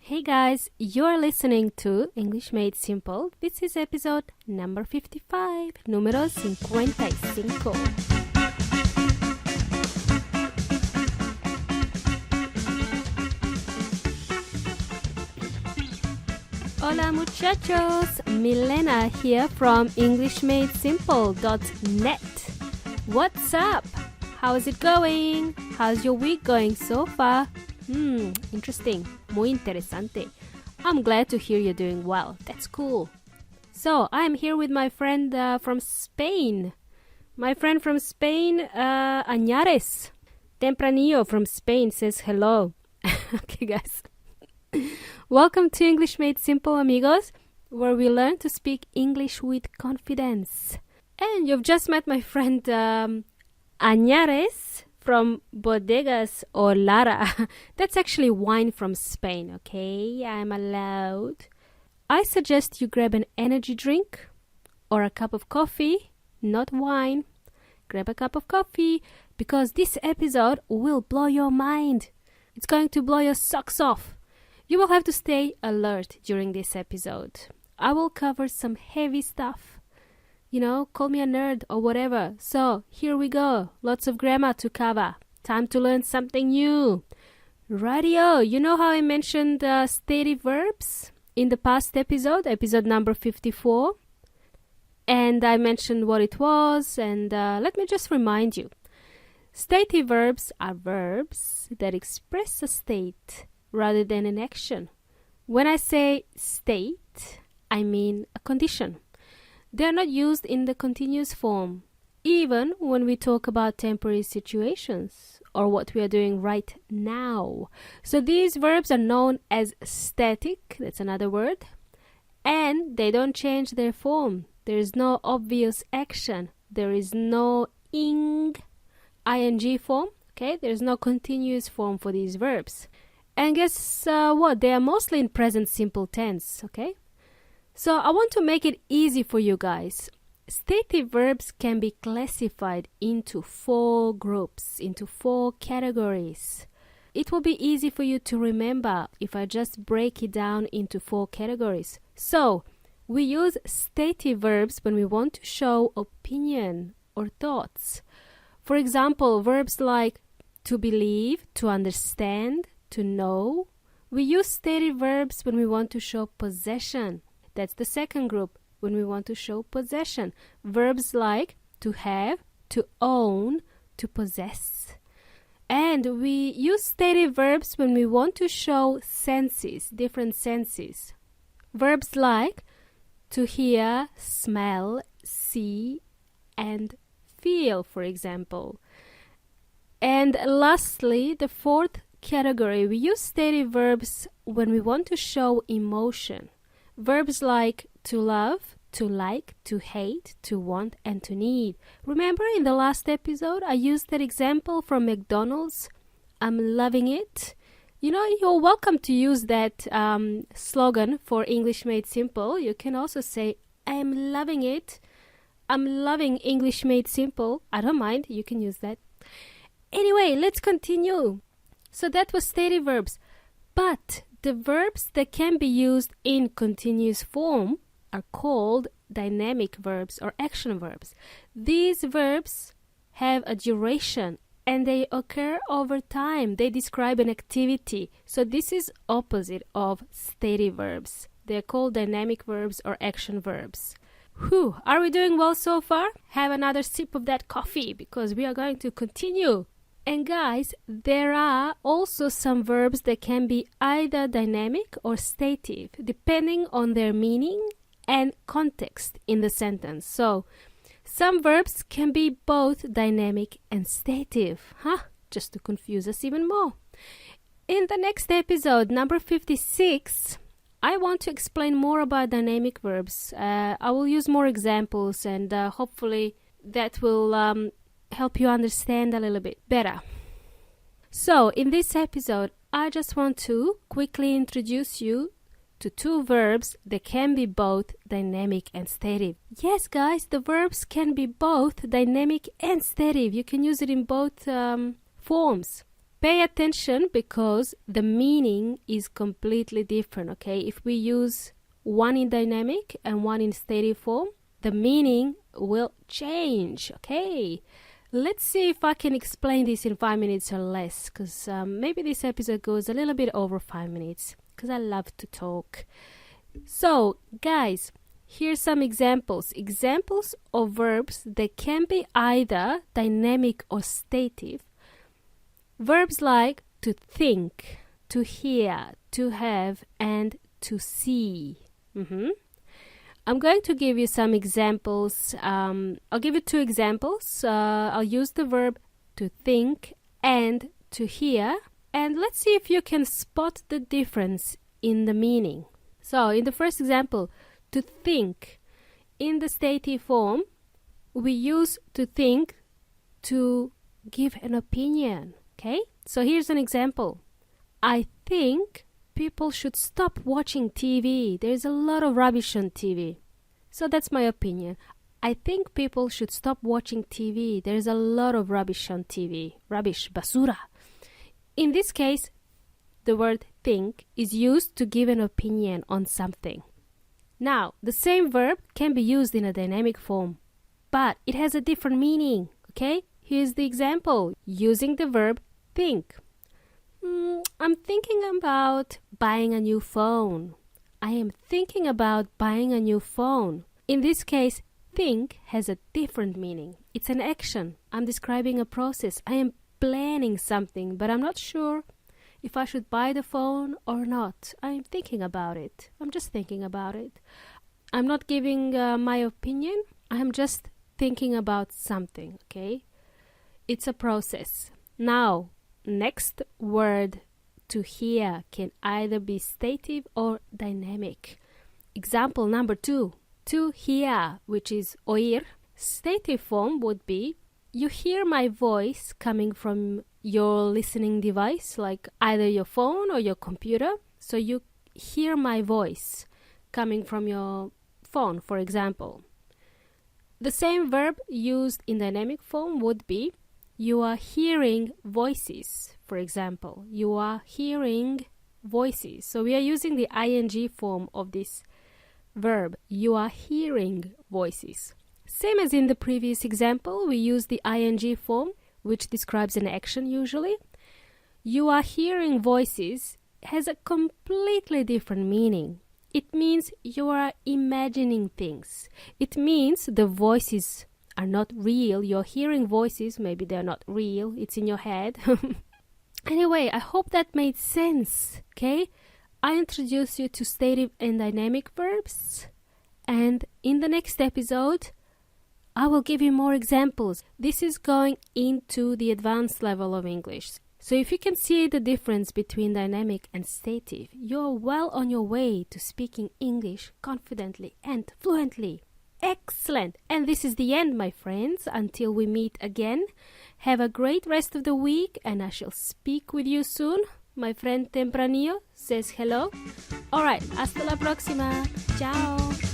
Hey guys, you're listening to English Made Simple. This is episode number 55, número 55. Hola muchachos, Milena here from EnglishMadeSimple.net. What's up? How's it going? How's your week going so far? Interesting. Muy interesante. I'm glad to hear you're doing well. That's cool. So, I'm here with my friend from Spain. My friend from Spain, Añares. Tempranillo from Spain says hello. Okay, guys. Welcome to English Made Simple, amigos, where we learn to speak English with confidence. And you've just met my friend Añares from Bodegas or Lara. That's actually wine from Spain, okay? I'm allowed. I suggest you grab an energy drink or a cup of coffee, not wine. Grab a cup of coffee because this episode will blow your mind. It's going to blow your socks off. You will have to stay alert during this episode. I will cover some heavy stuff. You know, call me a nerd or whatever. So, here we go. Lots of grammar to cover. Time to learn something new. Radio, you know how I mentioned stative verbs in the past episode number 54? And I mentioned what it was, and let me just remind you. Stative verbs are verbs that express a state rather than an action. When I say state, I mean a condition. They are not used in the continuous form, even when we talk about temporary situations or what we are doing right now. So these verbs are known as static, that's another word, and they don't change their form. There is no obvious action. There is no ing form, okay? There is no continuous form for these verbs. And guess what? They are mostly in present simple tense, okay? So I want to make it easy for you guys. Stative verbs can be classified into 4 groups, into 4 categories. It will be easy for you to remember if I just break it down into 4 categories. So, we use stative verbs when we want to show opinion or thoughts. For example, verbs like to believe, to understand, to know. We use stative verbs when we want to show possession. That's the second group, when we want to show possession. Verbs like to have, to own, to possess. And we use stative verbs when we want to show senses, different senses. Verbs like to hear, smell, see, and feel, for example. And lastly, the 4th category, we use stative verbs when we want to show emotion. Verbs like to love, to like, to hate, to want, and to need. Remember in the last episode, I used that example from McDonald's. I'm loving it. You know, you're welcome to use that slogan for English Made Simple. You can also say, I'm loving it. I'm loving English Made Simple. I don't mind. You can use that. Anyway, let's continue. So that was stative verbs. But the verbs that can be used in continuous form are called dynamic verbs or action verbs. These verbs have a duration and they occur over time. They describe an activity. So this is opposite of stative verbs. They're called dynamic verbs or action verbs. Whew, are we doing well so far? Have another sip of that coffee because we are going to continue. And guys, there are also some verbs that can be either dynamic or stative, depending on their meaning and context in the sentence. So, some verbs can be both dynamic and stative, just to confuse us even more. In the next episode, number 56, I want to explain more about dynamic verbs. I will use more examples and hopefully that will help you understand a little bit better. So, in this episode, I just want to quickly introduce you to 2 verbs that can be both dynamic and stative. Yes, guys, the verbs can be both dynamic and stative. You can use it in both forms. Pay attention because the meaning is completely different, okay? If we use one in dynamic and one in stative form, the meaning will change, okay? Let's see if I can explain this in 5 minutes or less, because maybe this episode goes a little bit over 5 minutes, because I love to talk. So, guys, here's some examples. Examples of verbs that can be either dynamic or stative. Verbs like to think, to hear, to have, and to see. I'm going to give you some examples. I'll give you 2 examples. I'll use the verb to think and to hear. And let's see if you can spot the difference in the meaning. So, in the first example, to think. In the stative form, we use to think to give an opinion. Okay, so here's an example. I think people should stop watching TV. There's a lot of rubbish on TV. So that's my opinion. I think people should stop watching TV. There's a lot of rubbish on TV. Rubbish, basura. In this case, the word think is used to give an opinion on something. Now, the same verb can be used in a dynamic form, but it has a different meaning. Okay? Here's the example, using the verb think. I'm thinking about buying a new phone. I am thinking about buying a new phone. In this case, think has a different meaning. It's an action. I'm describing a process. I am planning something, but I'm not sure if I should buy the phone or not. I'm thinking about it. I'm just thinking about it. I'm not giving my opinion. I'm just thinking about something, okay? It's a process. Now, next word to hear can either be stative or dynamic. Example number 2. To hear, which is oír. Stative form would be you hear my voice coming from your listening device, like either your phone or your computer. So you hear my voice coming from your phone, for example. The same verb used in dynamic form would be you are hearing voices, for example. You are hearing voices. So we are using the ing form of this verb. You are hearing voices. Same as in the previous example, we use the ing form, which describes an action usually. You are hearing voices has a completely different meaning. It means you are imagining things. It means the voices are not real. You're hearing voices, maybe they're not real. It's in your head. Anyway, I hope that made sense, okay? I introduced you to stative and dynamic verbs. And in the next episode, I will give you more examples. This is going into the advanced level of English. So if you can see the difference between dynamic and stative, you're well on your way to speaking English confidently and fluently. Excellent! And this is the end, my friends. Until we meet again, have a great rest of the week and I shall speak with you soon. My friend Tempranillo says hello. Alright, hasta la próxima. Ciao!